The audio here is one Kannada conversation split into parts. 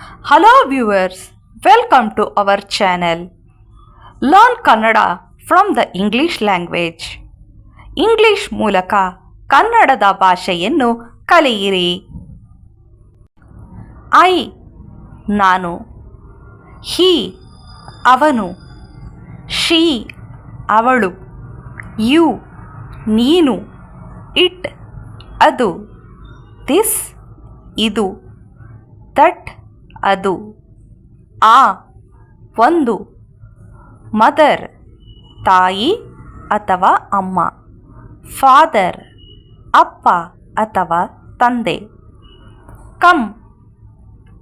Hello viewers, welcome to our channel. Learn Kannada from the English language. English ಮೂಲಕ ಕನ್ನಡದ ಭಾಷೆಯನ್ನು ಕಲಿಯಿರಿ. ಐ ನಾನು, ಹಿ ಅವನು, ಶಿ ಅವಳು, ಯು ನೀನು, ಇಟ್ ಅದು, ದಿಸ್ ಇದು, ದಟ್ ಅದು, ಆ ಒಂದು, ಮದರ್ ತಾಯಿ ಅಥವಾ ಅಮ್ಮ, ಫಾದರ್ ಅಪ್ಪ ಅಥವಾ ತಂದೆ, ಕಮ್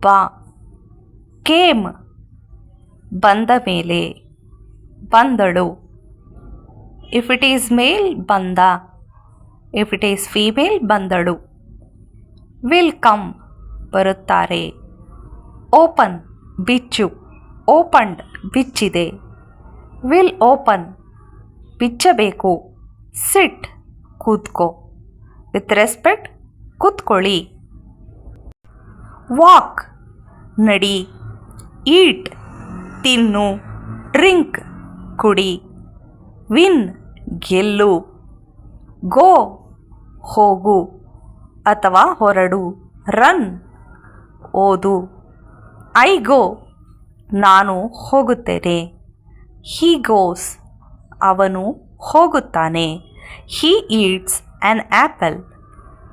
ಬಾ, ಕೇಮ್ ಬಂದ ಮೇಲೆ, ಬಂದಳು. ಇಫ್ ಇಟ್ ಈಸ್ ಮೇಲ್ ಬಂದ, ಇಫ್ ಇಟ್ ಈಸ್ ಫೀಮೇಲ್ ಬಂದಳು. ವಿಲ್ ಕಮ್ ಬರುತ್ತಾರೆ. ಓಪನ್ ಬಿಚ್ಚು, ಓಪನ್ಡ್ ಬಿಚ್ಚಿದೆ. ವಿಲ್ ಓಪನ್ ಬಿಚ್ಚಬೇಕು. ಸಿಟ್ ಕೂತ್ಕೋ. ವಿತ್ ರೆಸ್ಪೆಕ್ಟ್ ಕೂತ್ಕೊಳ್ಳಿ. ವಾಕ್ ನಡಿ. ಈಟ್ ತಿನ್ನು. ಡ್ರಿಂಕ್ ಕುಡಿ. ವಿನ್ ಗೆಲ್ಲು. ಗೋ ಹೋಗು ಅಥವಾ ಹೊರಡು. ರನ್ ಓದು. ಐ ಗೋ ನಾನು ಹೋಗುತ್ತೇನೆ. ಹಿ ಗೋಸ್ ಅವನು ಹೋಗುತ್ತಾನೆ. ಹಿ ಈಟ್ಸ್ ಆ್ಯನ್ ಆ್ಯಪಲ್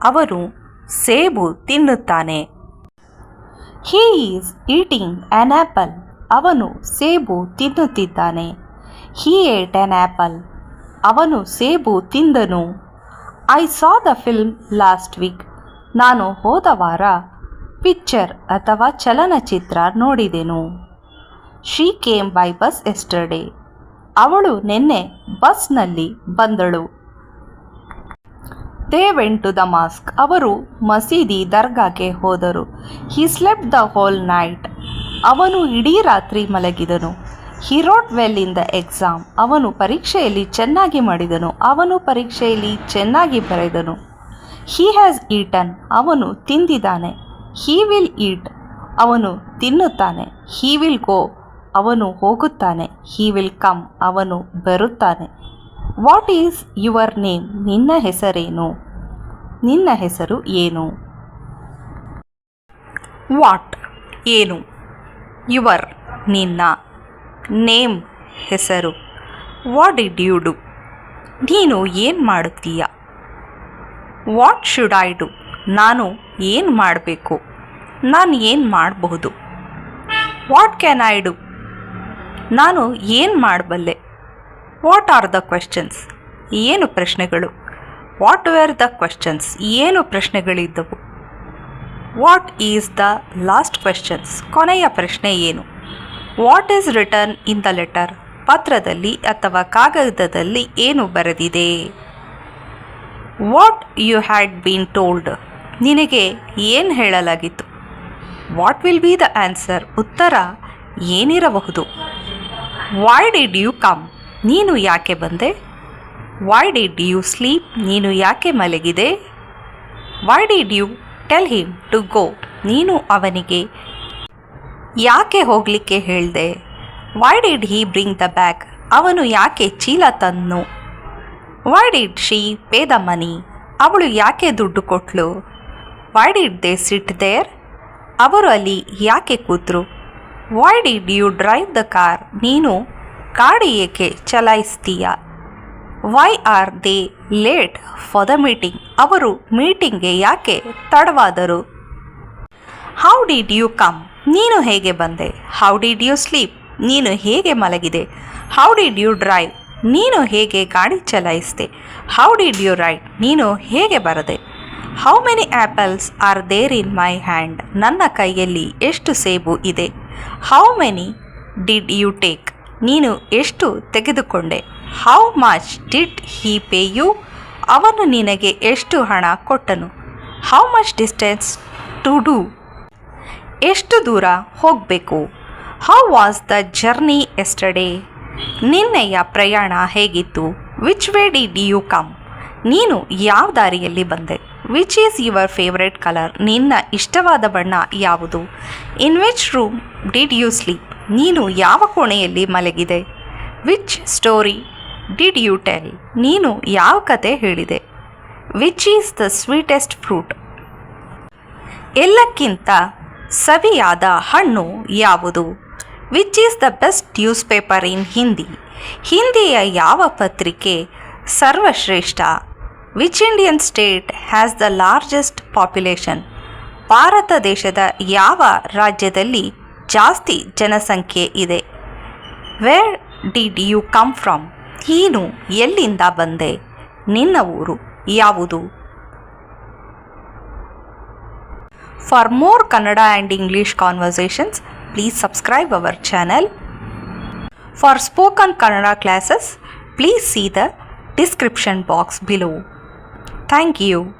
ಅವನು ಸೇಬು ತಿನ್ನುತ್ತಾನೆ. He is eating an apple ಅವನು ಸೇಬು ತಿನ್ನುತ್ತಿದ್ದಾನೆ. ಹಿ ಏಟ್ ಆ್ಯನ್ ಆ್ಯಪಲ್ ಅವನು ಸೇಬು ತಿಂದನು. I saw the film last week ನಾನು ಹೋದ ವಾರ ಪಿಕ್ಚರ್ ಅಥವಾ ಚಲನಚಿತ್ರ ನೋಡಿದೆನು. She came by bus yesterday ಅವಳು ನಿನ್ನೆ ಬಸ್ನಲ್ಲಿ ಬಂದಳು. They went to the mosque ಅವರು ಮಸೀದಿ ದರ್ಗಾಗೆ ಹೋದರು. He slept the whole night ಅವನು ಇಡೀ ರಾತ್ರಿ ಮಲಗಿದನು. He wrote well in the exam ಅವನು ಪರೀಕ್ಷೆಯಲ್ಲಿ ಚೆನ್ನಾಗಿ ಮಾಡಿದನು. ಅವನು ಪರೀಕ್ಷೆಯಲ್ಲಿ ಚೆನ್ನಾಗಿ ಬರೆದನು. ಹಿ ಹ್ಯಾಸ್ ಈಟನ್ ಅವನು ತಿಂದಿದ್ದಾನೆ. ಹಿ ವಿಲ್ ಈಟ್ ಅವನು ತಿನ್ನುತ್ತಾನೆ. ಹಿ ವಿಲ್ ಗೋ ಅವನು ಹೋಗುತ್ತಾನೆ. ಹಿ ವಿಲ್ ಕಮ್ ಅವನು ಬರುತ್ತಾನೆ. ವಾಟ್ ಈಸ್ ಯುವರ್ ನೇಮ್ ನಿನ್ನ ಹೆಸರೇನು? ನಿನ್ನ ಹೆಸರು ಏನು? ವಾಟ್ ಏನು, ಯುವರ್ ನಿನ್ನ, ನೇಮ್ ಹೆಸರು, ವಾಟ್ ಡಿಡ್ ಯು ಡು ನೀನು ಏನು ಮಾಡುತ್ತೀಯ? ವಾಟ್ ಶುಡ್ ಐ ಡು ನಾನು ಏನು ಮಾಡಬೇಕು? ನಾನು ಏನು ಮಾಡಬಹುದು? ವಾಟ್ ಕ್ಯಾನ್ ಐ ಡು ನಾನು ಏನು ಮಾಡಬಲ್ಲೆ? ವಾಟ್ ಆರ್ ದ ಕ್ವೆಶ್ಚನ್ಸ್ ಏನು ಪ್ರಶ್ನೆಗಳು? ವಾಟ್ ವೇರ್ ದ ಕ್ವೆಶ್ಚನ್ಸ್ ಏನು ಪ್ರಶ್ನೆಗಳಿದ್ದವು? What is the last questions ಕೊನೆಯ ಪ್ರಶ್ನೆ ಏನು? What is written in the letter ಪತ್ರದಲ್ಲಿ ಅಥವಾ ಕಾಗದದಲ್ಲಿ ಏನು ಬರೆದಿದೆ? What you had been told ನಿನಗೆ ಏನು ಹೇಳಲಾಗಿತ್ತು? What will be the answer ಉತ್ತರ ಏನಿರಬಹುದು? ವೈ ಡಿಡ್ ಯು ಕಮ್ ನೀನು ಯಾಕೆ ಬಂದೆ? ವೈ ಡಿಡ್ ಯು ಸ್ಲೀಪ್ ನೀನು ಯಾಕೆ ಮಲಗಿದೆ? Why did you tell him to go ನೀನು ಅವನಿಗೆ ಯಾಕೆ ಹೋಗಲಿಕ್ಕೆ ಹೇಳಿದೆ? Why did he bring the bag ಅವನು ಯಾಕೆ ಚೀಲ ತನ್ನು? Why did she pay the money ಅವಳು ಯಾಕೆ ದುಡ್ಡು ಕೊಟ್ಲು? Why did they sit there ಅವರು ಅಲ್ಲಿ ಯಾಕೆ ಕೂತರು? Why did you drive the car ನೀನು ಗಾಡಿ ಏಕೆ ಚಲಾಯಿಸ್ತೀಯ? Why are they late for the meeting ಅವರು ಮೀಟಿಂಗ್ಗೆ ಯಾಕೆ ತಡವಾದರು? ಹೌ ಡಿಡ್ ಯು ಕಮ್ ನೀನು ಹೇಗೆ ಬಂದೆ? ಹೌ ಡಿಡ್ ಯು ಸ್ಲೀಪ್ ನೀನು ಹೇಗೆ ಮಲಗಿದೆ? ಹೌ ಡಿಡ್ ಯು ಡ್ರೈವ್ ನೀನು ಹೇಗೆ ಗಾಡಿ ಚಲಾಯಿಸಿದೆ? ಹೌ ಡಿಡ್ ಯು ರೈಟ್ ನೀನು ಹೇಗೆ ಬರದೆ? How many apples are there in my hand ನನ್ನ ಕೈಯಲ್ಲಿ ಎಷ್ಟು ಸೇಬು ಇದೆ? How many did you take ನೀನು ಎಷ್ಟು ತೆಗೆದುಕೊಂಡೆ? How much did he pay you ಅವನು ನಿನಗೆ ಎಷ್ಟು ಹಣ ಕೊಟ್ಟನು? How much distance to do ಎಷ್ಟು ದೂರ ಹೋಗಬೇಕು? How was the journey yesterday ನಿನ್ನೆಯ ಪ್ರಯಾಣ ಹೇಗಿತ್ತು? Which way did you come ನೀನು ಯಾವ ದಾರಿಯಲ್ಲಿ ಬಂದೆ? Which is your favourite colour? ನಿನ್ನ ಇಷ್ಟವಾದ ಬಣ್ಣ ಯಾವುದು? In which room did you sleep? ನೀನು ಯಾವ ಕೋಣೆಯಲ್ಲಿ ಮಲಗಿದೆ? Which story did you tell? ನೀನು ಯಾವ ಕತೆ ಹೇಳಿದೆ? Which is the sweetest fruit? ಎಲ್ಲಕ್ಕಿಂತ ಸವಿಯಾದ ಹಣ್ಣು ಯಾವುದು? Which is the best newspaper in Hindi? ಹಿಂದಿಯ ಯಾವ ಪತ್ರಿಕೆ ಸರ್ವಶ್ರೇಷ್ಠ? Which Indian state has the largest population? Bharat ದೇಶದ ಯಾವ ರಾಜ್ಯದಲ್ಲಿ ಜಾಸ್ತಿ ಜನಸಂಖ್ಯೆ ಇದೆ? Where did you come from? ನೀನು ಎಲ್ಲಿಂದ ಬಂದೆ? ನಿನ್ನ ಊರು ಯಾವುದು? For more Kannada and English conversations, please subscribe our channel. For spoken Kannada classes, please see the description box below. Thank you.